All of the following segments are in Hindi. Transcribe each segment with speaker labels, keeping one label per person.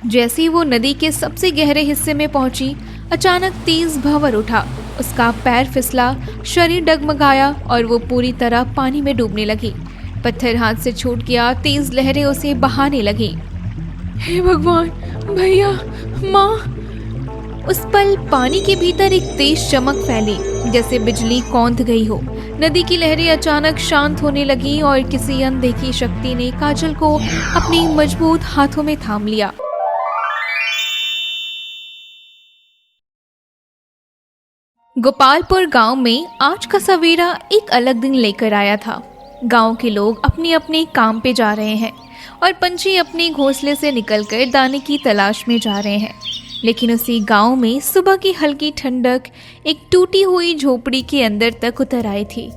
Speaker 1: जैसे ही वो नदी के सबसे गहरे हिस्से में पहुंची, अचानक तेज भंवर उठा। उसका पैर फिसला, शरीर डगमगाया और वो पूरी तरह पानी में डूबने लगी। पत्थर हाथ से छूट गया, तेज लहरें उसे बहाने लगी। हे भगवान, भैया, माँ! उस पल पानी के भीतर एक तेज चमक फैली, जैसे बिजली कौंध गई हो। नदी की लहरें अचानक शांत होने लगी और किसी अनदेखी शक्ति ने काजल को अपनी मजबूत हाथों में थाम लिया। गोपालपुर गांव में आज का सवेरा एक अलग दिन लेकर आया था। गांव के लोग अपने अपने काम पे जा रहे हैं और पंछी अपने घोंसले से निकलकर दाने की तलाश में जा रहे हैं। लेकिन उसी गांव में सुबह की हल्की ठंडक एक टूटी हुई झोपड़ी के अंदर तक उतर आई थी।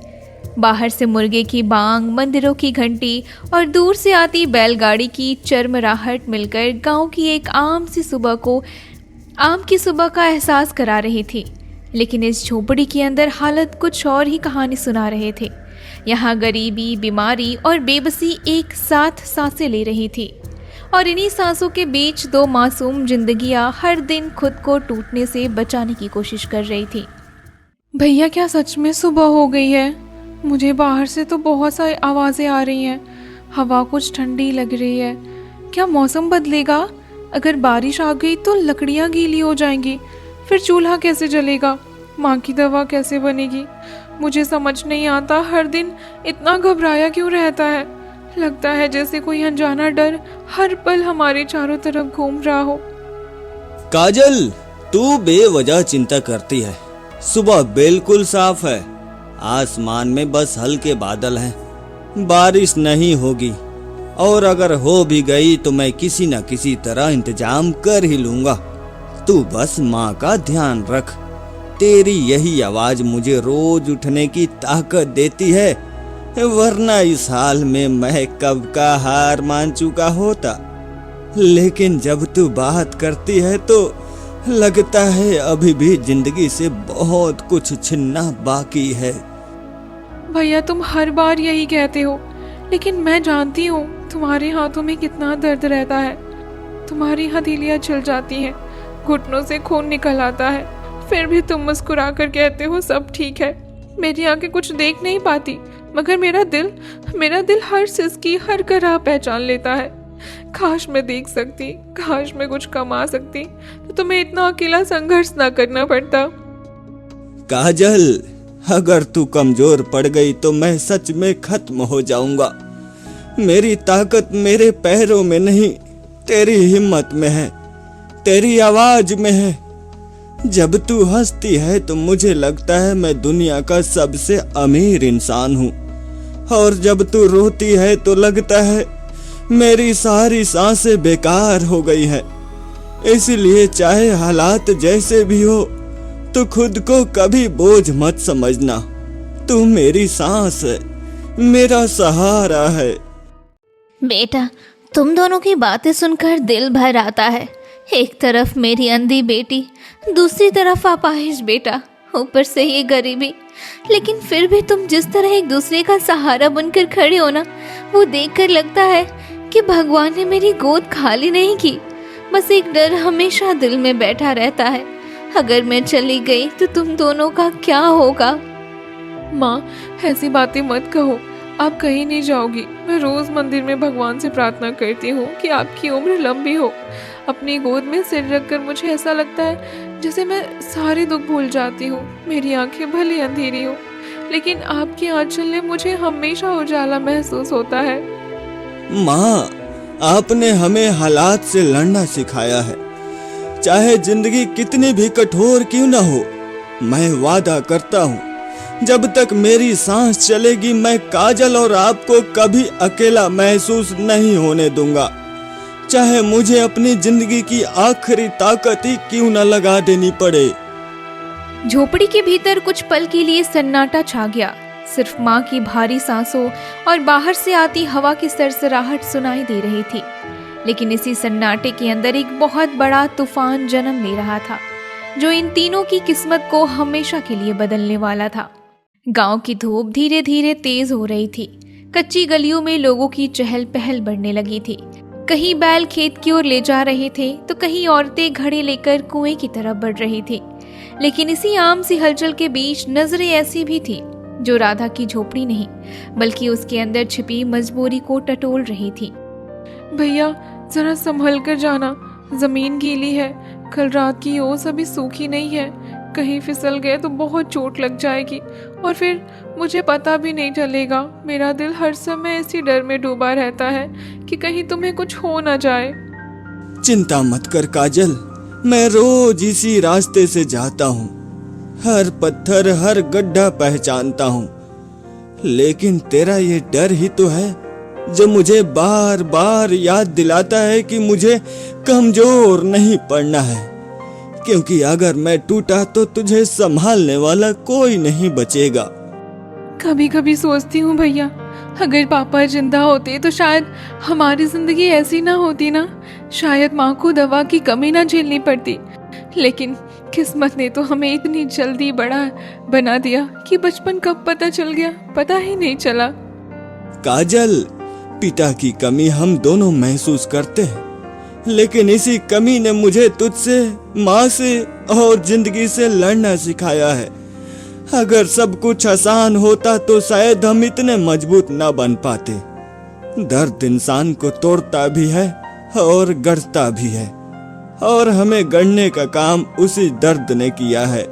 Speaker 1: बाहर से मुर्गे की बांग, मंदिरों की घंटी और दूर से आती बैलगाड़ी की चरमराहट मिलकर गांव की एक आम की सुबह का एहसास करा रही थी। लेकिन इस झोपड़ी के अंदर हालत कुछ और ही कहानी सुना रहे थे। यहाँ गरीबी, बीमारी और बेबसी एक साथ सांसें ले रही थी और इन्हीं सांसों के बीच दो मासूम जिंदगियां हर दिन खुद को टूटने से बचाने की कोशिश कर रही थी।
Speaker 2: भैया, क्या सच में सुबह हो गई है? मुझे बाहर से तो बहुत सारी आवाज़ें आ रही हैं। हवा कुछ ठंडी लग रही है। क्या मौसम बदलेगा? अगर बारिश आ गई तो लकड़ियाँ गीली हो जाएंगी, फिर चूल्हा कैसे जलेगा? माँ की दवा कैसे बनेगी? मुझे समझ नहीं आता, हर दिन इतना घबराया क्यों रहता है। लगता है जैसे कोई अनजाना डर हर पल हमारे चारों तरफ घूम रहा हो।
Speaker 3: काजल, तू बेवजह चिंता करती है। सुबह बिल्कुल साफ है। आसमान में बस हल्के बादल हैं। बारिश नहीं होगी, और अगर हो भी गई तो मैं किसी न किसी तरह इंतजाम कर ही लूंगा। तू बस माँ का ध्यान रख। तेरी यही आवाज मुझे रोज उठने की ताकत देती है, वरना इस हाल में मैं कब का हार मान चुका होता। लेकिन जब तू बात करती है तो लगता है अभी भी जिंदगी से बहुत कुछ छीनना बाकी है।
Speaker 2: भैया, तुम हर बार यही कहते हो, लेकिन मैं जानती हूँ तुम्हारे हाथों में कितना दर्द रहता है। तुम्हारी हथेलियाँ छिल जाती हैं, घुटनों से खून निकल आता है, फिर भी तुम मुस्कुरा कर कहते हो सब ठीक है। मेरी आंखें कुछ देख नहीं पाती, मगर मेरा दिल हर सिसकी, हर कराह पहचान लेता है। काश मैं देख सकती, काश मैं कुछ कमा सकती, तो तुम्हें इतना अकेला संघर्ष ना करना पड़ता।
Speaker 3: काजल, अगर तू कमजोर पड़ गई तो मैं सच में खत्म हो जाऊंगा। मेरी ताकत मेरे पैरों में नहीं, तेरी हिम्मत में है, तेरी आवाज में है। जब तू हंसती है तो मुझे लगता है मैं दुनिया का सबसे अमीर इंसान हूँ, और जब तू रोती है तो लगता है मेरी सारी सांसें बेकार हो गई है। इसलिए चाहे हालात जैसे भी हो, तो खुद को कभी बोझ मत समझना। तू मेरी सांस है, मेरा सहारा है।
Speaker 1: बेटा, तुम दोनों की बातें सुनकर दिल भर आता है। एक तरफ मेरी अंधी बेटी, दूसरी तरफ अपाहिज बेटा, ऊपर से ये गरीबी। लेकिन फिर भी तुम जिस तरह एक दूसरे का सहारा बनकर खड़े हो ना, वो देखकर लगता है कि भगवान ने मेरी गोद खाली नहीं की। बस एक डर हमेशा दिल में बैठा रहता है, अगर मैं चली गई तो तुम दोनों का क्या होगा।
Speaker 2: माँ, ऐसी बातें मत कहो। आप कहीं नहीं जाओगी। मैं रोज मंदिर में भगवान से प्रार्थना करती हूँ कि आपकी उम्र लंबी हो। अपनी गोद में सिर रखकर मुझे ऐसा लगता है जैसे मैं सारे दुख भूल जाती हूँ। मेरी आंखें भले अंधेरी हो, लेकिन आपके आंचल ने मुझे हमेशा उजाला महसूस होता है।
Speaker 3: माँ, आपने हमें हालात से लड़ना सिखाया है, चाहे जिंदगी कितनी भी कठोर क्यों न हो। मैं वादा करता हूँ, जब तक मेरी सांस चलेगी मैं काजल और आपको कभी अकेला महसूस नहीं होने दूंगा, चाहे मुझे अपनी जिंदगी की आखिरी ताकत ही क्यों न लगा देनी पड़े।
Speaker 1: झोपड़ी के भीतर कुछ पल के लिए सन्नाटा छा गया। सिर्फ माँ की भारी सांसों और बाहर से आती हवा की सरसराहट सुनाई दे रही थी। लेकिन इसी सन्नाटे के अंदर एक बहुत बड़ा तूफान जन्म ले रहा था, जो इन तीनों की किस्मत को हमेशा के लिए बदलने वाला था। गांव की धूप धीरे धीरे तेज हो रही थी। कच्ची गलियों में लोगों की चहल पहल बढ़ने लगी थी। कहीं बैल खेत की ओर ले जा रहे थे तो कहीं औरतें घड़े लेकर कुएं की तरफ बढ़ रही थी। लेकिन इसी आम सी हलचल के बीच नजरें ऐसी भी थी जो राधा की झोपड़ी नहीं बल्कि उसके अंदर छिपी मजबूरी को टटोल रही थी।
Speaker 2: भैया जरा संभल कर जाना, जमीन गीली है, कल रात की ओस अभी सूखी नहीं है, कहीं फिसल गए तो बहुत चोट लग जाएगी और फिर मुझे पता भी नहीं चलेगा। मेरा दिल हर समय इसी डर में डूबा रहता है कि कहीं तुम्हें कुछ हो ना जाए।
Speaker 3: चिंता मत कर काजल, मैं रोज इसी रास्ते से जाता हूँ, हर पत्थर हर गड्ढा पहचानता हूँ, लेकिन तेरा ये डर ही तो है जो मुझे बार बार याद दिलाता है कि मुझे कमजोर नहीं पड़ना है, क्योंकि अगर मैं टूटा तो तुझे संभालने वाला कोई नहीं बचेगा।
Speaker 2: कभी कभी सोचती हूँ भैया, अगर पापा जिंदा होते तो शायद हमारी जिंदगी ऐसी ना होती ना, शायद माँ को दवा की कमी ना झेलनी पड़ती। लेकिन किस्मत ने तो हमें इतनी जल्दी बड़ा बना दिया कि बचपन कब पता चल गया पता ही नहीं चला।
Speaker 3: काजल, पिता की कमी हम दोनों महसूस करते हैं, लेकिन इसी कमी ने मुझे तुझसे, माँ से और जिंदगी से लड़ना सिखाया है। अगर सब कुछ आसान होता तो शायद हम इतने मजबूत ना बन पाते। दर्द इंसान को तोड़ता भी है और गढ़ता भी है, और हमें गढ़ने का काम उसी दर्द ने किया है।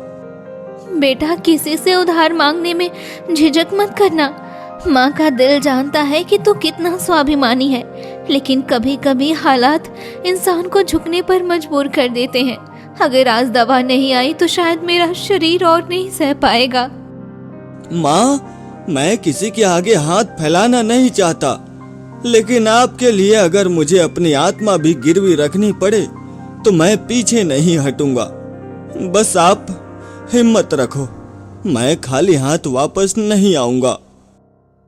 Speaker 1: बेटा, किसी से उधार मांगने में झिझक मत करना। माँ का दिल जानता है कि तू कितना स्वाभिमानी है, लेकिन कभी कभी हालात इंसान को झुकने पर मजबूर कर देते हैं। अगर आज दवा नहीं आई तो शायद मेरा शरीर और नहीं सह पाएगा।
Speaker 3: माँ, मैं किसी के आगे हाथ फैलाना नहीं चाहता, लेकिन आपके लिए अगर मुझे अपनी आत्मा भी गिरवी रखनी पड़े तो मैं पीछे नहीं हटूंगा। बस आप हिम्मत रखो, मैं खाली हाथ वापस नहीं आऊंगा।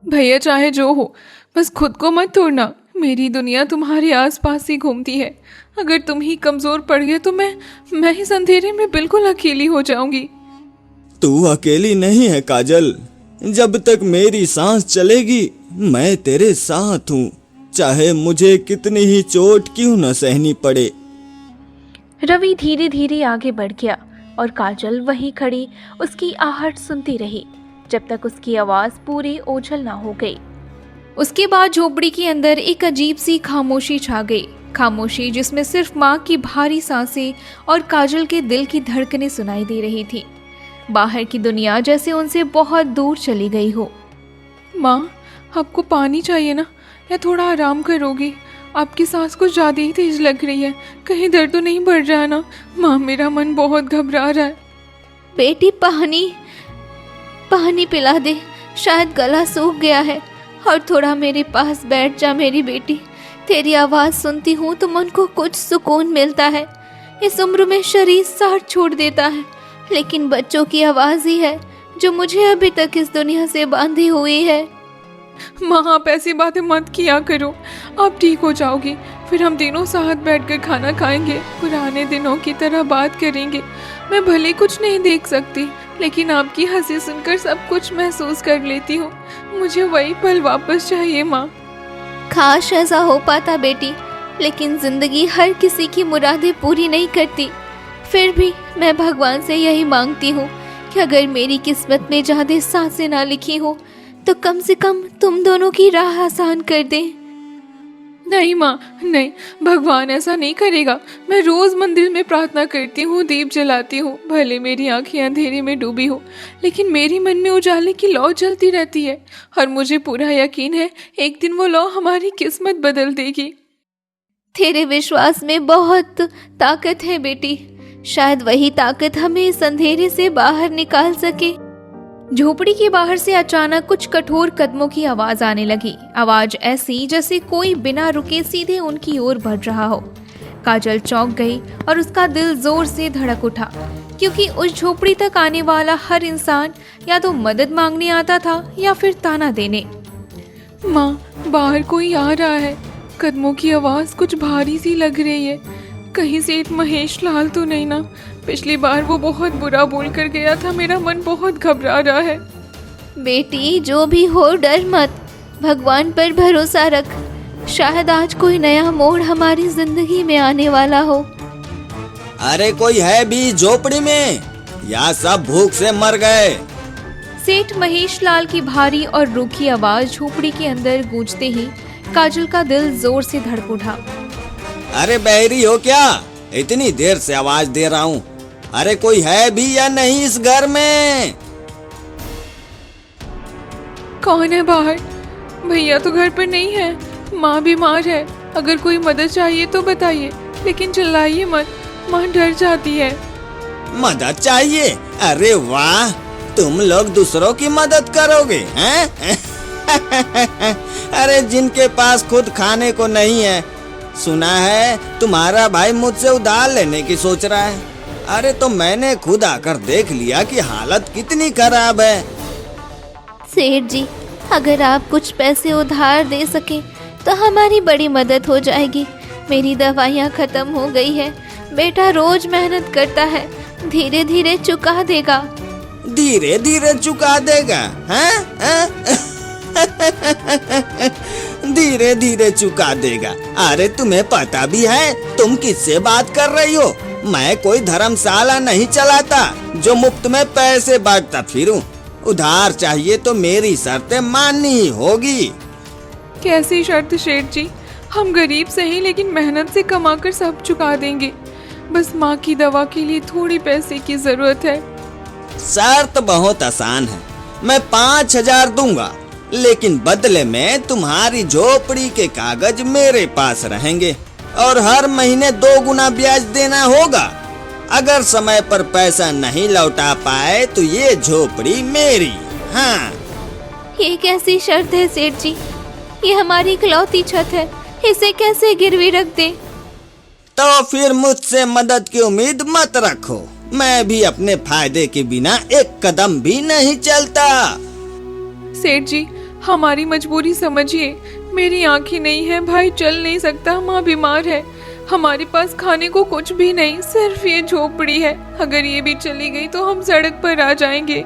Speaker 2: भैया चाहे जो हो, बस खुद को मत तोड़ना। मेरी दुनिया तुम्हारे आसपास ही घूमती है। अगर तुम ही कमजोर पड़ गए तो मैं इस अंधेरे में बिल्कुल अकेली हो जाऊंगी।
Speaker 3: तू अकेली नहीं है काजल, जब तक मेरी सांस चलेगी मैं तेरे साथ हूँ, चाहे मुझे कितनी ही चोट क्यों न सहनी पड़े।
Speaker 1: रवि धीरे धीरे आगे बढ़ गया और काजल वहीं खड़ी उसकी आहट सुनती रही जब तक उसकी आवाज पूरी ओझल ना हो गई। उसके बाद झोपड़ी के अंदर एक अजीब सी खामोशी छा गई, खामोशी जिसमें सिर्फ माँ की भारी सांसें और काजल के दिल की धड़कनें सुनाई दे रही थी। बाहर की दुनिया जैसे उनसे बहुत दूर चली गई हो।
Speaker 2: माँ, आपको पानी चाहिए ना, या थोड़ा आराम करोगी? आपकी सांस कुछ ज़्यादा ही तेज लग रही है, कहीं दर्द तो नहीं बढ़ रहा ना? माँ, मेरा मन बहुत घबरा रहा है।
Speaker 1: बेटी, पानी पिला दे, शायद गला सूख गया है। और थोड़ा मेरे पास बैठ जा मेरी बेटी, तेरी आवाज़ सुनती हूँ तो मन को कुछ सुकून मिलता है। इस उम्र में शरीर साथ छोड़ देता है, लेकिन बच्चों की आवाज़ ही है जो मुझे अभी तक इस दुनिया से बांधी हुई है।
Speaker 2: माँ, आप ऐसी बातें मत किया करो, आप ठीक हो जाओगी, फिर हम तीनों साथ बैठकर खाना खाएंगे, पुराने दिनों की तरह बात करेंगे। मैं भले कुछ नहीं देख सकती, लेकिन आपकी हंसी सुनकर सब कुछ महसूस कर लेती हूँ। मुझे वही पल वापस चाहिए माँ।
Speaker 1: काश ऐसा हो पाता बेटी, लेकिन जिंदगी हर किसी की मुरादें पूरी नहीं करती। फिर भी मैं भगवान से यही मांगती हूँ कि अगर मेरी किस्मत में ज्यादा सांसें ना लिखी हो तो कम से कम तुम दोनों की राह आसान कर दे।
Speaker 2: नहीं माँ, नहीं, भगवान ऐसा नहीं करेगा। मैं रोज मंदिर में प्रार्थना करती हूँ, दीप जलाती हूँ, भले मेरी आंखें अंधेरे में डूबी हो, लेकिन मेरी मन में उजाले की लौ जलती रहती है, और मुझे पूरा यकीन है एक दिन वो लौ हमारी किस्मत बदल देगी।
Speaker 1: तेरे विश्वास में बहुत ताकत है बेटी, शायद वही ताकत हमें इस अंधेरे से बाहर निकाल सके। झोपड़ी के बाहर से अचानक कुछ कठोर कदमों की आवाज आने लगी, आवाज ऐसी जैसे कोई बिना रुके सीधे उनकी ओर बढ़ रहा हो। काजल चौंक गई और उसका दिल जोर से धड़क उठा, क्योंकि उस झोपड़ी तक आने वाला हर इंसान या तो मदद मांगने आता था या फिर ताना देने।
Speaker 2: माँ, बाहर कोई आ रहा है, कदमों की आवाज कुछ भारी सी लग रही है। कहीं सेठ महेश लाल तो नहीं ना? पिछली बार वो बहुत बुरा बोल कर गया था, मेरा मन बहुत घबरा रहा है।
Speaker 1: बेटी, जो भी हो डर मत, भगवान पर भरोसा रख। शायद आज कोई नया मोड़ हमारी जिंदगी में आने वाला हो।
Speaker 3: अरे कोई है भी झोपड़ी में या सब भूख से मर गए?
Speaker 1: सेठ महेश लाल की भारी और रूखी आवाज झोपड़ी के अंदर गूंजते ही काजल का दिल जोर से धड़क उठा।
Speaker 3: अरे बहरी हो क्या? इतनी देर से आवाज दे रहा हूँ। अरे कोई है भी या नहीं इस घर में?
Speaker 2: कौन है बाहर? भैया तो घर पर नहीं है, माँ बीमार है। अगर कोई मदद चाहिए तो बताइए, लेकिन चिल्लाइए मत, माँ डर जाती है।
Speaker 3: मदद चाहिए? अरे वाह, तुम लोग दूसरों की मदद करोगे हैं? अरे जिनके पास खुद खाने को नहीं है, सुना है तुम्हारा भाई मुझसे उधार लेने की सोच रहा है। अरे तो मैंने खुद आकर देख लिया कि हालत कितनी खराब है।
Speaker 1: सेठ जी, अगर आप कुछ पैसे उधार दे सके तो हमारी बड़ी मदद हो जाएगी। मेरी दवाइयाँ खत्म हो गई है। बेटा रोज मेहनत करता है, धीरे धीरे चुका देगा।
Speaker 3: धीरे धीरे चुका देगा? हैं? धीरे धीरे चुका देगा? अरे तुम्हें पता भी है तुम किससे बात कर रही हो? मैं कोई धर्मशाला नहीं चलाता जो मुफ्त में पैसे बांटता फिरूं। उधार चाहिए तो मेरी शर्तें माननी ही होगी।
Speaker 2: कैसी शर्त शेठ जी? हम गरीब सही, लेकिन मेहनत से कमाकर सब चुका देंगे। बस माँ की दवा के लिए थोड़ी पैसे की जरूरत है।
Speaker 3: शर्त बहुत आसान है। मैं 5,000 दूंगा, लेकिन बदले में तुम्हारी झोपड़ी के कागज मेरे पास रहेंगे और हर महीने 2 गुना ब्याज देना होगा। अगर समय पर पैसा नहीं लौटा पाए तो ये झोपड़ी मेरी। हाँ।
Speaker 1: ये कैसी शर्त है सेठ जी? ये हमारी इकलौती छत है, इसे कैसे गिरवी रख दे?
Speaker 3: तो फिर मुझसे मदद की उम्मीद मत रखो। मैं भी अपने फायदे के बिना एक कदम भी नहीं चलता।
Speaker 2: सेठ जी, हमारी मजबूरी समझिए। मेरी आंखें नहीं है, भाई चल नहीं सकता, माँ बीमार है। हमारे पास खाने को कुछ भी नहीं, सिर्फ ये झोपड़ी है। अगर ये भी चली गई तो हम सड़क पर आ जाएंगे।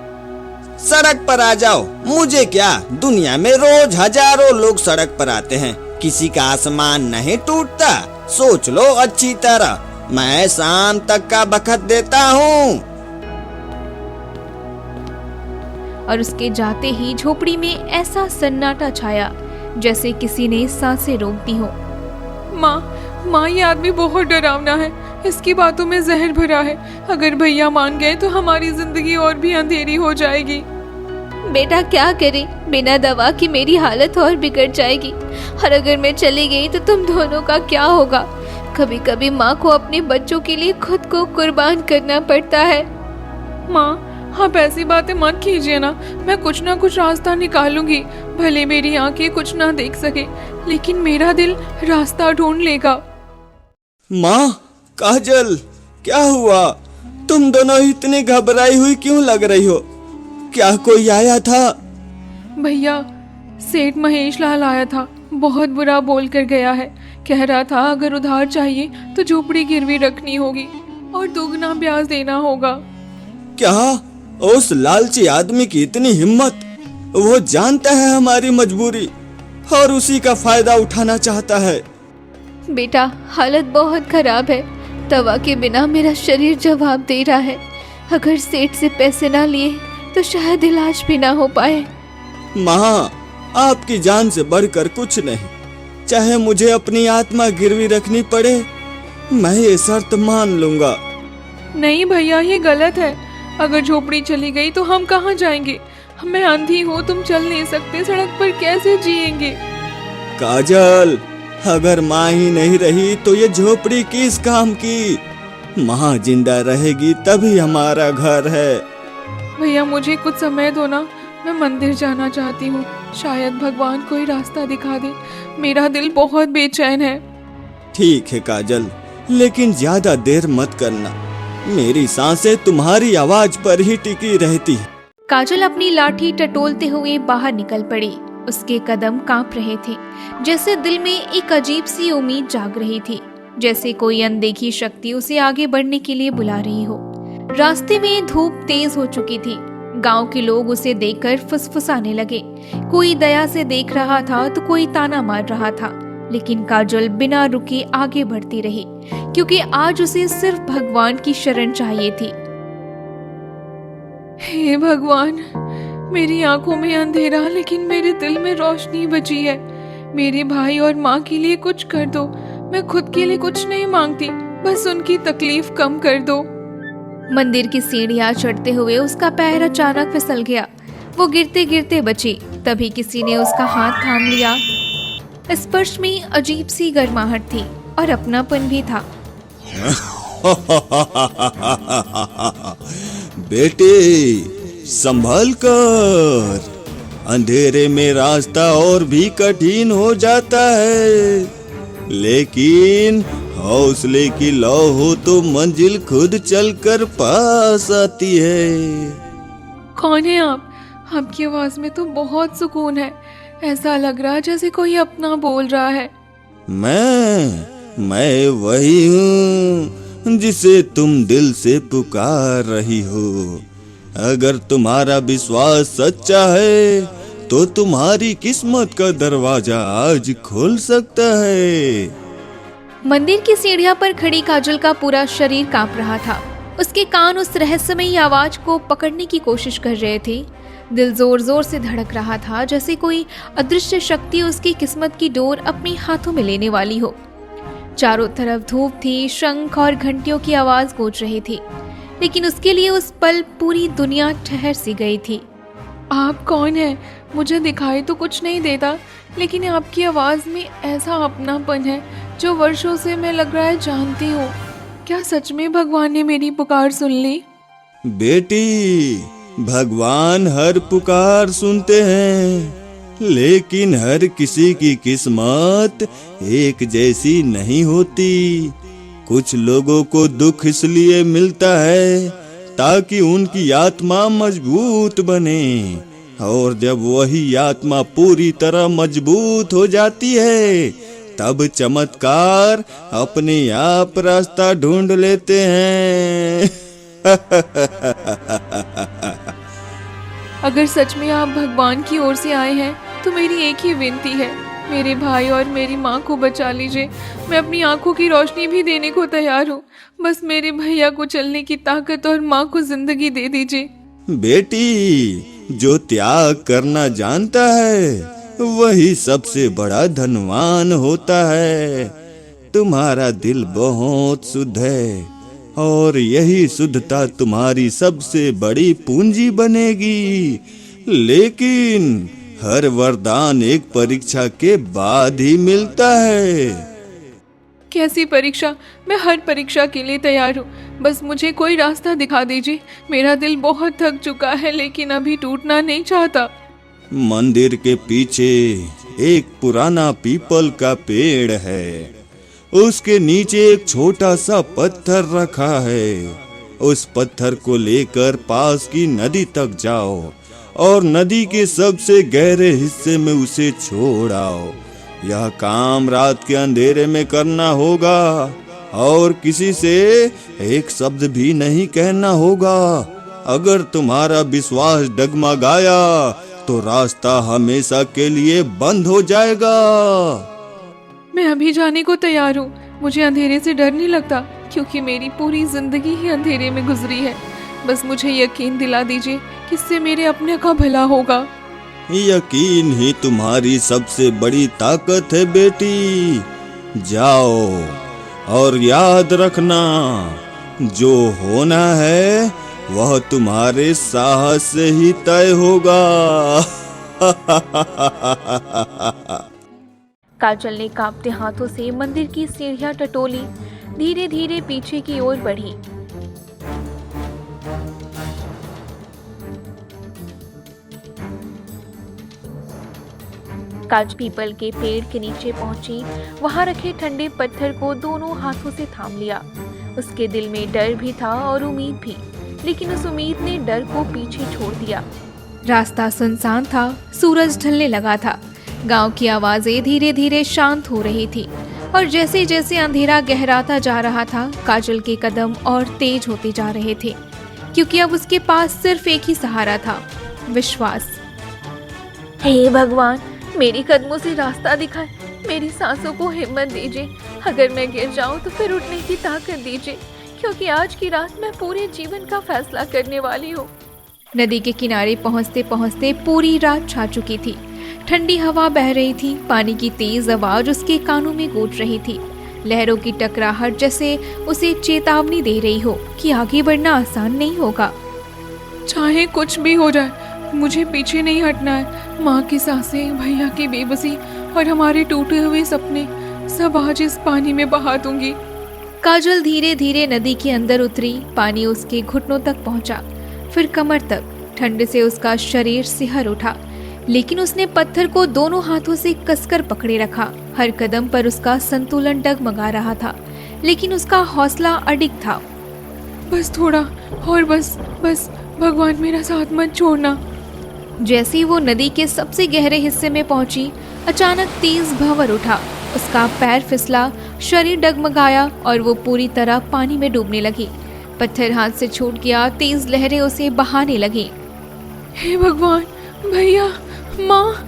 Speaker 3: सड़क पर आ जाओ, मुझे क्या? दुनिया में रोज हजारों लोग सड़क पर आते हैं, किसी का आसमान नहीं टूटता। सोच लो अच्छी तरह, मैं शाम तक का बखत देता हूँ।
Speaker 1: और उसके जाते ही झोपड़ी में ऐसा सन्नाटा छाया जैसे किसी ने सांसें रोक दी हो।
Speaker 2: माँ, ये आदमी बहुत डरावना है। इसकी बातों में जहर भरा है। अगर भैया मान गए तो हमारी जिंदगी और भी अंधेरी हो जाएगी।
Speaker 1: बेटा क्या करे, बिना दवा की मेरी हालत और बिगड़ जाएगी। और अगर मैं चली गई तो तुम दोनों का क्या होगा? कभी कभी माँ को अपने बच्चों के लिए खुद को कुर्बान करना पड़ता है।
Speaker 2: माँ, आप ऐसी बातें मत कीजिए ना। मैं कुछ ना कुछ रास्ता निकालूंगी। भले मेरी आंखें कुछ ना देख सके, लेकिन मेरा दिल रास्ता ढूंढ लेगा।
Speaker 3: माँ, काजल, क्या हुआ? तुम दोनों इतनी घबराई हुई क्यों लग रही हो? क्या कोई आया था?
Speaker 2: भैया, सेठ महेश लाल आया था। बहुत बुरा बोल कर गया है। कह रहा था अगर उधार चाहिए तो झोपड़ी गिरवी रखनी होगी और दुगना ब्याज देना होगा।
Speaker 3: क्या? उस लालची आदमी की इतनी हिम्मत! वो जानता है हमारी मजबूरी और उसी का फायदा उठाना चाहता है।
Speaker 1: बेटा हालत बहुत खराब है। दवा के बिना मेरा शरीर जवाब दे रहा है। अगर सेठ से पैसे ना लिए तो शायद इलाज भी ना हो पाए।
Speaker 3: माँ, आपकी जान से बढ़कर कुछ नहीं। चाहे मुझे अपनी आत्मा गिरवी रखनी पड़े, मैं ये शर्त मान लूंगा।
Speaker 2: नहीं भैया, ये गलत है। अगर झोपड़ी चली गई तो हम कहाँ जाएंगे? मैं अंधी हूँ, तुम चल नहीं सकते, सड़क पर कैसे जिएंगे?
Speaker 3: काजल, अगर माँ ही नहीं रही तो ये झोपड़ी किस काम की? माँ जिंदा रहेगी तभी हमारा घर है।
Speaker 2: भैया मुझे कुछ समय दो ना, मैं मंदिर जाना चाहती हूँ। शायद भगवान कोई रास्ता दिखा दे। मेरा दिल बहुत बेचैन है।
Speaker 3: ठीक है काजल, लेकिन ज्यादा देर मत करना। मेरी सांसें तुम्हारी आवाज पर ही टिकी रहती है।
Speaker 1: काजल अपनी लाठी टटोलते हुए बाहर निकल पड़ी। उसके कदम कांप रहे थे, जैसे दिल में एक अजीब सी उम्मीद जाग रही थी, जैसे कोई अनदेखी शक्ति उसे आगे बढ़ने के लिए बुला रही हो। रास्ते में धूप तेज हो चुकी थी। गांव के लोग उसे देखकर फुसफुसाने लगे। कोई दया से देख रहा था तो कोई ताना मार रहा था। लेकिन काजल बिना रुके आगे बढ़ती रही, क्योंकि आज उसे सिर्फ भगवान की शरण चाहिए थी।
Speaker 2: हे भगवान, मेरी आंखों में अंधेरा लेकिन मेरे दिल में रोशनी बची है। मेरे भाई और माँ के लिए कुछ कर दो। मैं खुद के लिए कुछ नहीं मांगती, बस उनकी तकलीफ कम कर दो।
Speaker 1: मंदिर की सीढ़ियां चढ़ते हुए उसका पैर अचानक फिसल गया। वो गिरते गिरते बची। तभी किसी ने उसका हाथ थाम लिया। स्पर्श में अजीब सी गर्माहट थी और अपनापन भी था।
Speaker 3: बेटे, संभल कर, अंधेरे में रास्ता और भी कठिन हो जाता है, लेकिन हौसले की लौ हो तो मंजिल खुद चलकर पास आती है।
Speaker 2: कौन है आप? आपकी आवाज में तो बहुत सुकून है। ऐसा लग रहा जैसे कोई अपना बोल रहा है।
Speaker 3: मैं वही हूँ जिसे तुम दिल से पुकार रही हो। अगर तुम्हारा विश्वास सच्चा है तो तुम्हारी किस्मत का दरवाजा आज खुल सकता है।
Speaker 1: मंदिर की सीढ़ियां पर खड़ी काजल का पूरा शरीर कांप रहा था। उसके कान उस रहस्यमयी आवाज को पकड़ने की कोशिश कर रहे थे। दिल जोर जोर से धड़क रहा था, जैसे कोई अदृश्य शक्ति उसकी किस्मत की डोर अपने हाथों में लेने वाली हो। चारों तरफ धूप थी, शंख और घंटियों की आवाज गूंज रही थी, लेकिन उसके लिए उस पल पूरी दुनिया ठहर सी गई थी।
Speaker 2: आप कौन हैं? मुझे दिखाई तो कुछ नहीं देता, लेकिन आपकी आवाज में ऐसा अपनापन है जो वर्षों से मैं लग रहा है जानती हूँ। क्या सच में भगवान ने मेरी पुकार सुन ली?
Speaker 3: बेटी, भगवान हर पुकार सुनते हैं, लेकिन हर किसी की किस्मत एक जैसी नहीं होती। कुछ लोगों को दुख इसलिए मिलता है ताकि उनकी आत्मा मजबूत बने, और जब वही आत्मा पूरी तरह मजबूत हो जाती है तब चमत्कार अपने आप रास्ता ढूंढ लेते हैं।
Speaker 2: अगर सच में आप भगवान की ओर से आए हैं तो मेरी एक ही विनती है, मेरे भाई और मेरी माँ को बचा लीजिए। मैं अपनी आंखों की रोशनी भी देने को तैयार हूँ। बस मेरे भैया को चलने की ताकत और माँ को जिंदगी दे दीजिए।
Speaker 3: बेटी, जो त्याग करना जानता है वही सबसे बड़ा धनवान होता है। तुम्हारा दिल बहुत शुद्ध है और यही शुद्धता तुम्हारी सबसे बड़ी पूंजी बनेगी। लेकिन हर वरदान एक परीक्षा के बाद ही मिलता है।
Speaker 2: कैसी परीक्षा? मैं हर परीक्षा के लिए तैयार हूँ। बस मुझे कोई रास्ता दिखा दीजिए। मेरा दिल बहुत थक चुका है, लेकिन अभी टूटना नहीं चाहता।
Speaker 3: मंदिर के पीछे एक पुराना पीपल का पेड़ है। उसके नीचे एक छोटा सा पत्थर रखा है। उस पत्थर को लेकर पास की नदी तक जाओ और नदी के सबसे गहरे हिस्से में उसे छोड़ आओ। यह काम रात के अंधेरे में करना होगा और किसी से एक शब्द भी नहीं कहना होगा। अगर तुम्हारा विश्वास डगमगाया तो रास्ता हमेशा के लिए बंद हो जाएगा।
Speaker 2: मैं अभी जाने को तैयार हूँ। मुझे अंधेरे से डर नहीं लगता, क्योंकि मेरी पूरी जिंदगी ही अंधेरे में गुजरी है। बस मुझे यकीन दिला दीजिए कि इससे मेरे अपने का भला होगा।
Speaker 3: यकीन ही तुम्हारी सबसे बड़ी ताकत है बेटी। जाओ और याद रखना, जो होना है वह तुम्हारे साहस से ही तय होगा।
Speaker 1: काजल ने कांपते हाथों से मंदिर की सीढ़ियां टटोली, धीरे धीरे पीछे की ओर बढ़ी। काज पीपल के पेड़ के नीचे पहुंची। वहां रखे ठंडे पत्थर को दोनों हाथों से थाम लिया। उसके दिल में डर भी था और उम्मीद भी, लेकिन उस उम्मीद ने डर को पीछे छोड़ दिया। रास्ता सुनसान था, सूरज ढलने लगा था। गांव की आवाजें धीरे धीरे शांत हो रही थी, और जैसे जैसे अंधेरा गहराता जा रहा था, काजल के कदम और तेज होते जा रहे थे, क्योंकि अब उसके पास सिर्फ एक ही सहारा था, विश्वास। हे भगवान, मेरे कदमों से रास्ता दिखाए। मेरी सांसों को हिम्मत दीजिए। अगर मैं गिर जाऊं तो फिर उठने की ताकत दीजिए, क्योंकि आज की रात मैं पूरे जीवन का फैसला करने वाली हूँ। नदी के किनारे पहुँचते पहुँचते पूरी रात छा चुकी थी। ठंडी हवा बह रही थी, पानी की तेज आवाज उसके कानों में गूंज रही थी। लहरों की टकराहट जैसे उसे चेतावनी दे रही हो कि आगे बढ़ना आसान नहीं होगा।
Speaker 2: चाहे कुछ भी हो जाए, मुझे पीछे नहीं हटना है। माँ की सांसें, भैया की बेबसी और हमारे टूटे हुए सपने सब आज इस पानी में बहा दूंगी।
Speaker 1: काजल धीरे धीरे नदी के अंदर उतरी। पानी उसके घुटनों तक पहुंचा, फिर कमर तक। ठंड से उसका शरीर सिहर उठा, लेकिन उसने पत्थर को दोनों हाथों से कसकर पकड़े रखा। हर कदम पर उसका संतुलन डगमगा रहा था, लेकिन उसका हौसला अडिग था।
Speaker 2: बस थोड़ा और, बस बस, भगवान मेरा साथ मत छोड़ना।
Speaker 1: जैसे ही वो नदी के सबसे गहरे हिस्से में पहुंची, अचानक तेज भंवर उठा। उसका पैर फिसला, शरीर डगमगाया और वो पूरी तरह पानी में डूबने लगी। पत्थर हाथ से छूट गया, तेज लहरें उसे बहाने लगी।
Speaker 2: हे भगवान, भैया, माँ।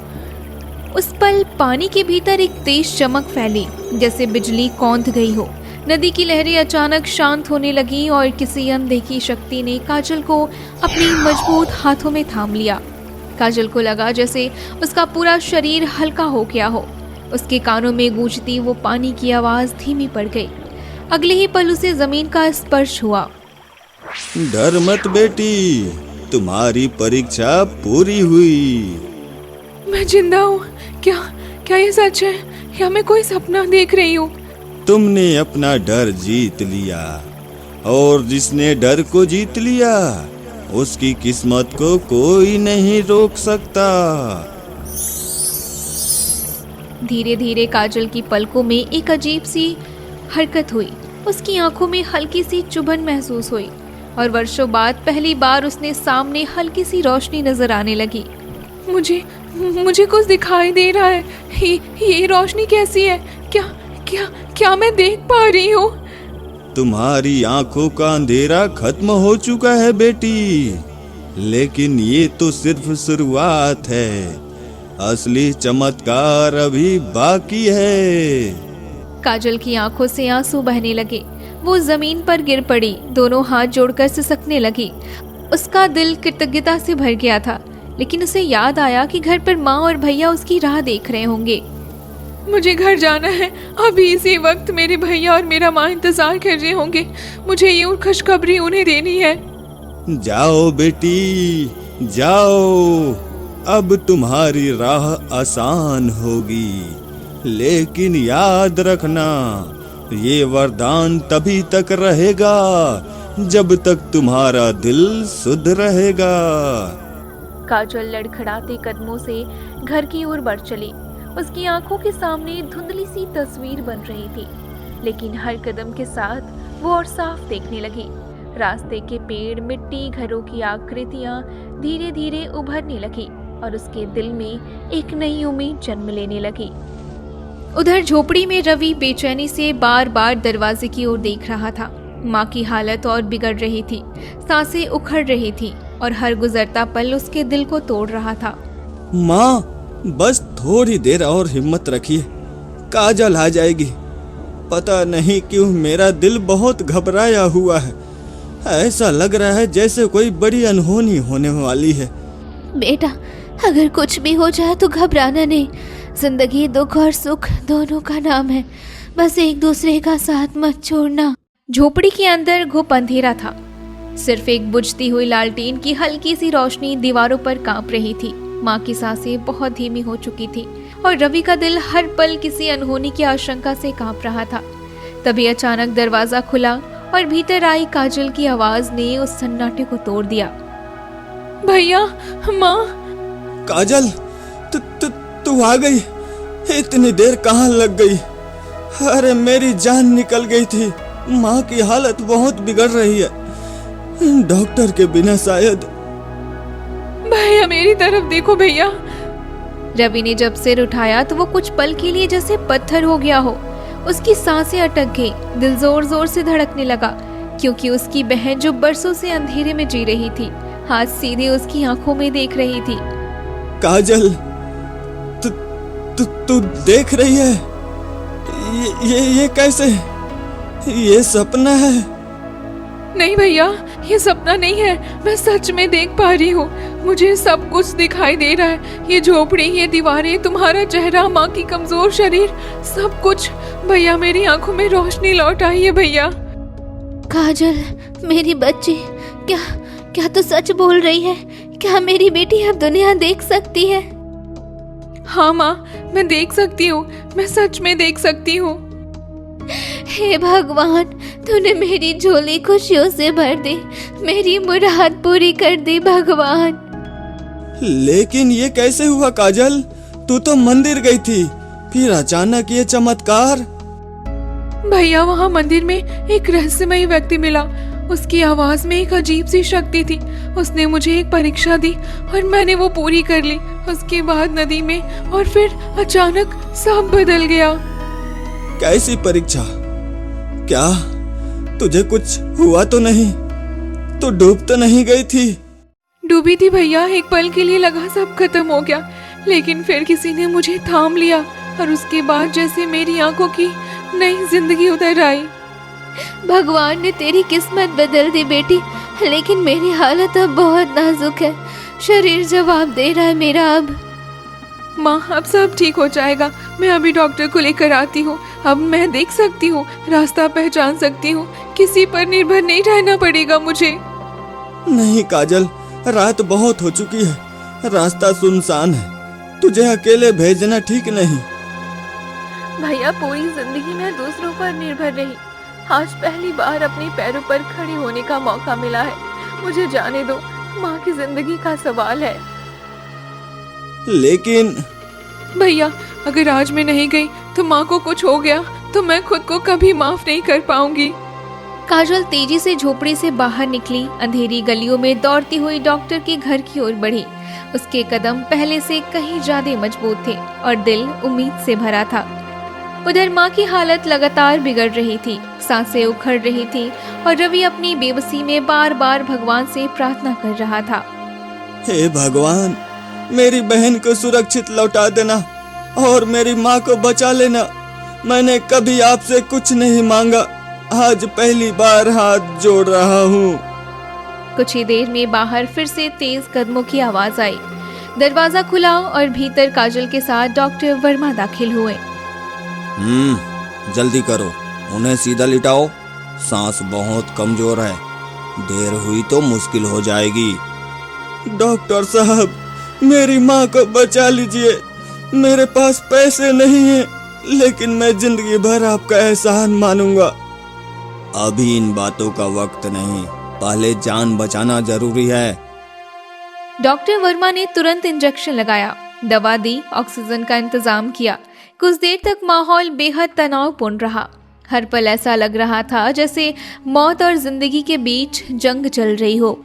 Speaker 1: उस पल पानी के भीतर एक तेज चमक फैली, जैसे बिजली कौंध गई हो। नदी की लहरें अचानक शांत होने लगी और किसी अनदेखी शक्ति ने काजल को अपनी मजबूत हाथों में थाम लिया। काजल को लगा जैसे उसका पूरा शरीर हल्का हो गया हो। उसके कानों में गूंजती वो पानी की आवाज धीमी पड़ गई। अगले ही पल उसे जमीन का स्पर्श हुआ।
Speaker 3: डर मत बेटी, तुम्हारी परीक्षा पूरी हुई।
Speaker 2: मैं जिंदा हूँ। क्या ये सच है या मैं कोई सपना देख रही हूँ?
Speaker 3: तुमने अपना डर जीत लिया, और जिसने डर को जीत लिया उसकी किस्मत को कोई नहीं रोक सकता।
Speaker 1: धीरे धीरे काजल की पलकों में एक अजीब सी हरकत हुई। उसकी आंखों में हल्की सी चुभन महसूस हुई और वर्षों बाद पहली बार उसने सामने हल्की सी रोशनी नजर आने लगी।
Speaker 2: मुझे कुछ दिखाई दे रहा है। ये रोशनी कैसी है? क्या मैं देख पा रही हूँ?
Speaker 3: तुम्हारी आंखों का अंधेरा खत्म हो चुका है बेटी, लेकिन ये तो सिर्फ शुरुआत है। असली चमत्कार अभी बाकी है।
Speaker 1: काजल की आंखों से आंसू बहने लगे। वो जमीन पर गिर पड़ी, दोनों हाथ जोड़कर सिसकने लगी। उसका दिल कृतज्ञता से भर गया था, लेकिन उसे याद आया कि घर पर माँ और भैया उसकी राह देख रहे होंगे।
Speaker 2: मुझे घर जाना है। अभी इसी वक्त मेरे भैया और मेरा माँ इंतजार कर रहे होंगे। मुझे ये खुशखबरी उन्हें देनी है।
Speaker 3: जाओ बेटी, जाओ। अब तुम्हारी राह आसान होगी, लेकिन याद रखना, ये वरदान तभी तक रहेगा जब तक तुम्हारा दिल शुद्ध रहेगा।
Speaker 1: काजल लड़खड़ाते कदमों से घर की ओर बढ़ चली। उसकी आंखों के सामने धुंधली सी तस्वीर बन रही थी, लेकिन हर कदम के साथ वो और साफ देखने लगी। रास्ते के पेड़, मिट्टी, घरों की आकृतियां धीरे धीरे उभरने लगी और उसके दिल में एक नई उम्मीद जन्म लेने लगी। उधर झोपड़ी में रवि बेचैनी से बार बार दरवाजे की ओर देख रहा था। माँ की हालत और बिगड़ रही थी, सांसें उखड़ रही थी और हर गुजरता पल उसके दिल को तोड़ रहा था।
Speaker 3: माँ, बस थोड़ी देर और हिम्मत रखिए, काजल आ जाएगी। पता नहीं क्यों मेरा दिल बहुत घबराया हुआ है। ऐसा लग रहा है जैसे कोई बड़ी अनहोनी होने वाली है।
Speaker 1: बेटा, अगर कुछ भी हो जाए तो घबराना नहीं। जिंदगी दुख और सुख दोनों का नाम है, बस एक दूसरे का साथ मत छोड़ना। झोपड़ी के अंदर घुप अंधेरा था। सिर्फ एक बुझती हुई लालटेन की हल्की सी रोशनी दीवारों पर कांप रही थी। माँ की सांसें बहुत धीमी हो चुकी थी और रवि का दिल हर पल किसी अनहोनी की आशंका से कांप रहा था। तभी अचानक दरवाजा खुला और भीतर आई काजल की आवाज ने उस सन्नाटे को तोड़ दिया।
Speaker 2: भैया, माँ।
Speaker 3: काजल, तू आ गई? इतनी देर कहाँ लग गई? अरे मेरी जान निकल गई थी। माँ की हालत बहुत बिगड़ रही है, डॉक्टर के बिना शायद।
Speaker 2: भैया, मेरी तरफ देखो भैया।
Speaker 1: रवि ने जब सिर उठाया तो वो कुछ पल के लिए जैसे पत्थर हो गया हो। उसकी सांसें अटक गई, दिल जोर जोर से धड़कने लगा, क्योंकि उसकी बहन जो बरसों से अंधेरे में जी रही थी, हाथ सीधे उसकी आंखों में देख रही थी।
Speaker 3: काजल, तू देख रही है? ये कैसे? ये सपना है?
Speaker 2: नहीं भैया, ये सपना नहीं है, मैं सच में देख पा रही हूँ। मुझे सब कुछ दिखाई दे रहा है। ये झोपड़ी, ये दीवारें, तुम्हारा चेहरा, माँ की कमजोर शरीर, सब कुछ। भैया मेरी आंखों में रोशनी लौट आई है भैया।
Speaker 1: काजल, मेरी बच्ची, क्या क्या तू सच बोल रही है? क्या मेरी बेटी अब दुनिया देख सकती है?
Speaker 2: हाँ माँ, मैं देख सकती हूँ, मैं सच में देख सकती हूँ।
Speaker 1: हे भगवान, तूने मेरी झोली खुशियों से भर दी, मेरी मुराद पूरी कर दी भगवान।
Speaker 3: लेकिन ये कैसे हुआ काजल? तू तो मंदिर गई थी, फिर अचानक ये चमत्कार?
Speaker 2: भैया वहाँ मंदिर में एक रहस्यमय व्यक्ति मिला। उसकी आवाज में एक अजीब सी शक्ति थी। उसने मुझे एक परीक्षा दी और मैंने वो पूरी कर ली। उसके बाद नदी में, और फिर अचानक सब बदल गया।
Speaker 3: कैसी परीक्षा? क्या तुझे कुछ हुआ तो नहीं? तू डूब तो नहीं गई थी?
Speaker 2: डूबी थी भैया, एक पल के लिए लगा सब खत्म हो गया, लेकिन फिर किसी ने मुझे थाम लिया और उसके बाद जैसे मेरी आंखों की नई जिंदगी उतर आई।
Speaker 1: भगवान ने तेरी किस्मत बदल दी बेटी, लेकिन मेरी हालत अब बहुत नाजुक है। शरीर जवाब दे रहा है मेरा अब।
Speaker 2: माँ, अब सब ठीक हो जाएगा। मैं अभी डॉक्टर को लेकर आती हूँ। अब मैं देख सकती हूँ, रास्ता पहचान सकती हूँ। किसी पर निर्भर नहीं रहना पड़ेगा मुझे।
Speaker 3: नहीं काजल, रात बहुत हो चुकी है, रास्ता सुनसान है, तुझे अकेले भेजना ठीक नहीं।
Speaker 2: भैया पूरी जिंदगी में दूसरों पर निर्भर रही, आज पहली बार अपने पैरों पर खड़े होने का मौका मिला है। मुझे जाने दो, माँ की जिंदगी का सवाल है।
Speaker 3: लेकिन
Speaker 2: भैया अगर आज मैं नहीं गई तो माँ को कुछ हो गया तो मैं खुद को कभी माफ नहीं कर पाऊंगी।
Speaker 1: काजल तेजी से झोपड़ी से बाहर निकली, अंधेरी गलियों में दौड़ती हुई डॉक्टर के घर की ओर बढ़ी। उसके कदम पहले से कहीं ज्यादा मजबूत थे और दिल उम्मीद से भरा था। उधर माँ की हालत लगातार बिगड़ रही थी, सांसें उखड़ रही थी और रवि अपनी बेबसी में बार बार भगवान से प्रार्थना कर रहा था।
Speaker 3: हे भगवान, मेरी बहन को सुरक्षित लौटा देना और मेरी माँ को बचा लेना। मैंने कभी आपसे कुछ नहीं मांगा, आज पहली बार हाथ जोड़ रहा हूँ।
Speaker 1: कुछ ही देर में बाहर फिर से तेज कदमों की आवाज आई। दरवाजा खुला और भीतर काजल के साथ डॉक्टर वर्मा दाखिल हुए।
Speaker 3: जल्दी करो, उन्हें सीधा लिटाओ, सांस बहुत कमजोर है, देर हुई तो मुश्किल हो जाएगी। डॉक्टर साहब, मेरी माँ को बचा लीजिए। मेरे पास पैसे नहीं हैं, लेकिन मैं जिंदगी भर आपका एहसान मानूंगा। अभी इन बातों का वक्त नहीं, पहले जान बचाना जरूरी है।
Speaker 1: डॉक्टर वर्मा ने तुरंत इंजेक्शन लगाया, दवा दी, ऑक्सीजन का इंतजाम किया। कुछ देर तक माहौल बेहद तनावपूर्ण रहा। हर पल ऐसा लग रहा था जैसे मौत और जिंदगी के बीच जंग चल रही हो।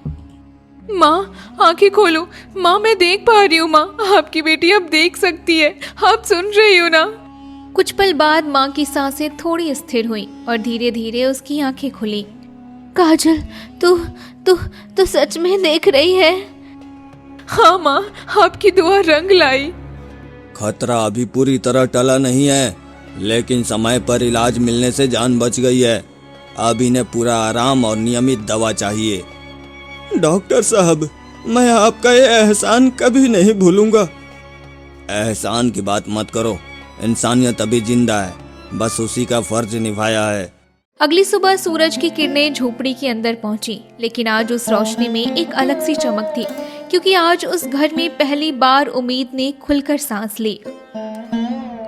Speaker 2: माँ, आंखें खोलो। माँ, मैं देख पा रही हूँ। माँ, आपकी बेटी अब देख सकती है। आप सुन रही हो ना?
Speaker 1: कुछ पल बाद माँ की सांसें थोड़ी स्थिर हुई और धीरे धीरे उसकी आंखें खुली। काजल, तू तू तू सच में देख रही है?
Speaker 2: हाँ माँ, आपकी दुआ रंग लाई।
Speaker 3: खतरा अभी पूरी तरह टला नहीं है, लेकिन समय पर इलाज मिलने से जान बच गई है। अब इन्हें पूरा आराम और नियमित दवा चाहिए। डॉक्टर साहब, मैं आपका ये एहसान कभी नहीं भूलूंगा। एहसान की बात मत करो, इंसानियत अभी जिंदा है, बस उसी का फर्ज निभाया है।
Speaker 1: अगली सुबह सूरज की किरणें झोपड़ी के अंदर पहुंची, लेकिन आज उस रोशनी में एक अलग सी चमक थी, क्योंकि आज उस घर में पहली बार उम्मीद ने खुलकर सांस ली।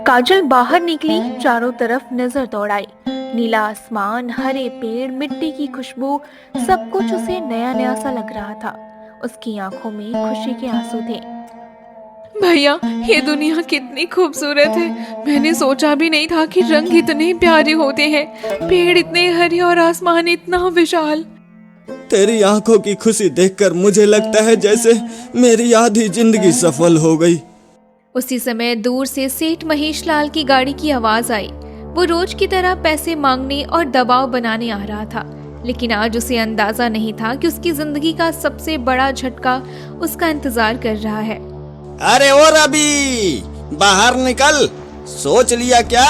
Speaker 4: काजल बाहर निकली, चारों तरफ नजर दौड़ाई। नीला आसमान, हरे पेड़, मिट्टी की खुशबू, सब कुछ उसे नया नया सा लग रहा था। उसकी आंखों में खुशी के आंसू थे।
Speaker 2: भैया, ये दुनिया कितनी खूबसूरत है। मैंने सोचा भी नहीं था कि रंग इतने प्यारे होते हैं, पेड़ इतने हरे और आसमान इतना विशाल।
Speaker 3: तेरी आंखों की खुशी देखकर मुझे लगता है जैसे मेरी आधी जिंदगी सफल हो गई।
Speaker 1: उसी समय दूर से सेठ महेश लाल की गाड़ी की आवाज आई। वो रोज की तरह पैसे मांगने और दबाव बनाने आ रहा था, लेकिन आज उसे अंदाजा नहीं था कि उसकी जिंदगी का सबसे बड़ा झटका उसका इंतजार कर रहा है।
Speaker 3: अरे ओ रवि, बाहर निकल। सोच लिया क्या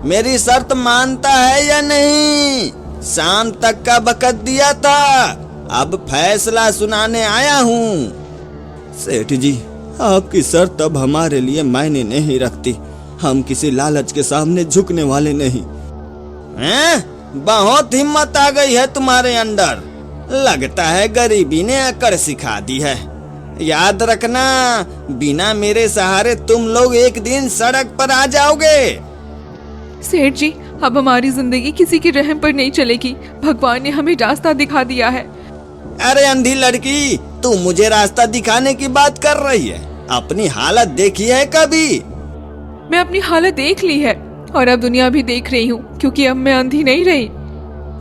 Speaker 3: मेरी शर्त मानता है या नहीं? शाम तक का वक्त दिया था, अब फैसला सुनाने आया हूँ। सेठ जी, आपकी शर्त अब हमारे लिए मायने नहीं रखती। हम किसी लालच के सामने झुकने वाले नहीं। हैं? बहुत हिम्मत आ गई है तुम्हारे अंदर। लगता है गरीबी ने अकड़ सिखा दी है। याद रखना, बिना मेरे सहारे तुम लोग एक दिन सड़क पर आ जाओगे।
Speaker 2: सेठ जी, अब हमारी जिंदगी किसी की रहम पर नहीं चलेगी। भगवान ने हमें रास्ता दिखा दिया है।
Speaker 3: अरे अंधी लड़की, तू मुझे रास्ता दिखाने की बात कर रही है? अपनी हालत देखी है कभी?
Speaker 2: मैं अपनी हालत देख ली है और अब दुनिया भी देख रही हूँ, क्योंकि अब मैं अंधी नहीं रही।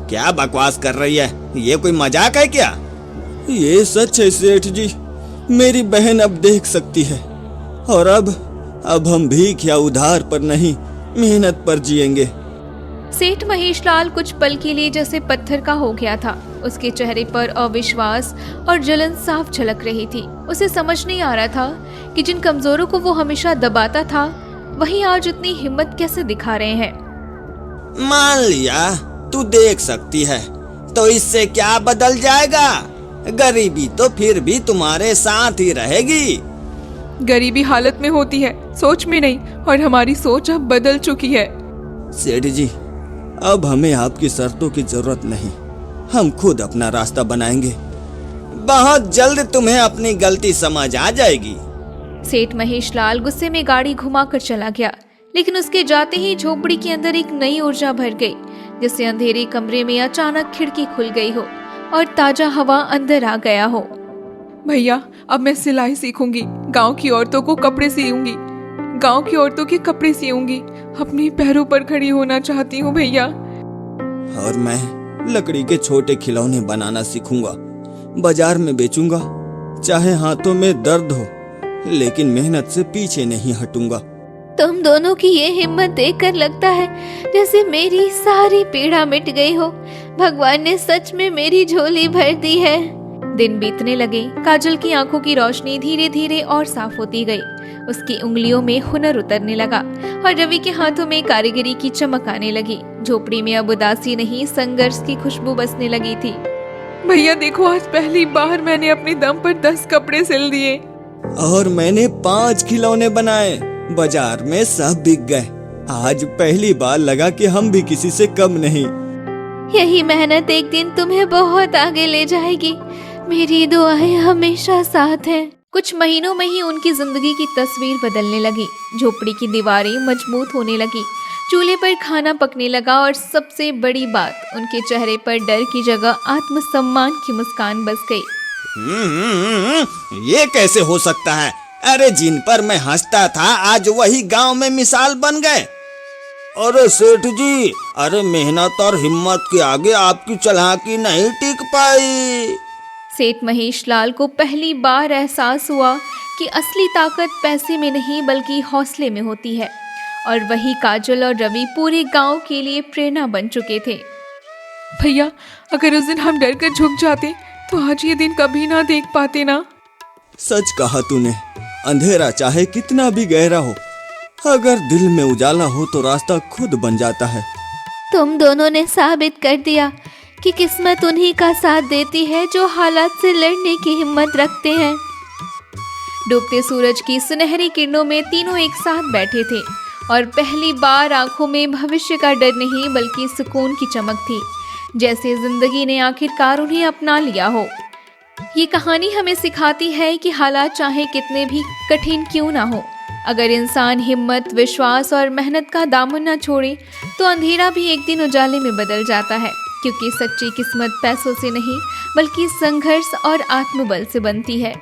Speaker 3: क्या बकवास कर रही है? ये कोई मजाक है क्या? ये सच है सेठ जी, मेरी बहन अब देख सकती है। और अब हम भीख या उधार पर नहीं, मेहनत पर जिएंगे।
Speaker 1: सेठ महेशलाल कुछ पल के लिए जैसे पत्थर का हो गया था। उसके चेहरे पर अविश्वास और जलन साफ झलक रही थी। उसे समझ नहीं आ रहा था कि जिन कमजोरों को वो हमेशा दबाता था, वही आज उतनी हिम्मत कैसे दिखा रहे हैं।
Speaker 3: मान लिया तू देख सकती है, तो इससे क्या बदल जाएगा? गरीबी तो फिर भी तुम्हारे साथ ही रहेगी।
Speaker 2: गरीबी हालत में होती है, सोच में नहीं, और हमारी सोच अब बदल चुकी है।
Speaker 3: सेठ जी, अब हमें आपकी शर्तों की जरूरत नहीं। हम खुद अपना रास्ता बनाएंगे। बहुत जल्द तुम्हें अपनी गलती समझ आ जाएगी।
Speaker 1: सेठ महेशलाल गुस्से में गाड़ी घुमाकर चला गया, लेकिन उसके जाते ही झोपड़ी के अंदर एक नई ऊर्जा भर गई, जिससे अंधेरे कमरे में अचानक खिड़की खुल गई हो और ताजा हवा अंदर आ गया हो।
Speaker 2: भैया, अब मैं सिलाई सीखूंगी। गांव की औरतों को कपड़े सियूंगी। गांव की औरतों के कपड़े सियूंगी। अपने पैरों पर खड़ी होना चाहती हूँ भैया।
Speaker 3: और मैं लकड़ी के छोटे खिलौने बनाना सीखूंगा। बाजार में बेचूंगा, चाहे हाथों में दर्द हो, लेकिन मेहनत से पीछे नहीं हटूंगा।
Speaker 1: तुम दोनों की ये हिम्मत देखकर लगता है जैसे मेरी सारी पीड़ा मिट गई हो। भगवान ने सच में मेरी झोली भर दी है। दिन बीतने लगे। काजल की आंखों की रोशनी धीरे धीरे और साफ होती गई। उसकी उंगलियों में हुनर उतरने लगा और रवि के हाथों में कारीगरी की चमक आने लगी। झोपड़ी में अब उदासी नहीं, संघर्ष की खुशबू बसने लगी थी।
Speaker 2: भैया देखो, आज पहली बार मैंने अपने दम पर 10 कपड़े सिल दिए।
Speaker 3: और मैंने 5 खिलौने बनाए। बाजार में सब बिक गए। आज पहली बार लगा कि हम भी किसी से कम नहीं।
Speaker 1: यही मेहनत एक दिन तुम्हें बहुत आगे ले जाएगी। मेरी दुआएं हमेशा साथ हैं। कुछ महीनों में ही उनकी जिंदगी की तस्वीर बदलने लगी। झोपड़ी की दीवारें मजबूत होने लगी, चूल्हे पर खाना पकने लगा और सबसे बड़ी बात, उनके चेहरे पर डर की जगह आत्मसम्मान की मुस्कान बस गई।
Speaker 3: ये कैसे हो सकता है? अरे जिन पर मैं हंसता था आज वही गांव में मिसाल बन गए। अरे सेठ जी, अरे मेहनत और हिम्मत के आगे आपकी चालाकी नहीं टिक पाई।
Speaker 1: सेठ महेशलाल को पहली बार एहसास हुआ कि असली ताकत पैसे में नहीं बल्कि हौसले में होती है। और वही काजल और रवि पूरे गांव के लिए प्रेरणा बन चुके थे।
Speaker 2: भैया, अगर उस दिन हम डर कर झुक जाते तो आज ये दिन कभी ना देख पाते ना।
Speaker 3: सच कहा तूने। अंधेरा चाहे कितना भी गहरा हो, अगर दिल में उजाला हो तो रास्ता खुद बन जाता है।
Speaker 1: तुम दोनों ने साबित कर दिया कि किस्मत उन्हीं का साथ देती है जो हालात से लड़ने की हिम्मत रखते हैं। डूबते सूरज की सुनहरी किरणों में तीनों एक साथ बैठे थे और पहली बार आंखों में भविष्य का डर नहीं बल्कि सुकून की चमक थी, जैसे जिंदगी ने आखिरकार उन्हें अपना लिया हो। ये कहानी हमें सिखाती है कि हालात चाहे कितने भी कठिन क्यों ना हो, अगर इंसान हिम्मत, विश्वास और मेहनत का दामन न छोड़े तो अंधेरा भी एक दिन उजाले में बदल जाता है। क्योंकि सच्ची किस्मत पैसों से नहीं बल्कि संघर्ष और आत्मबल से बनती है।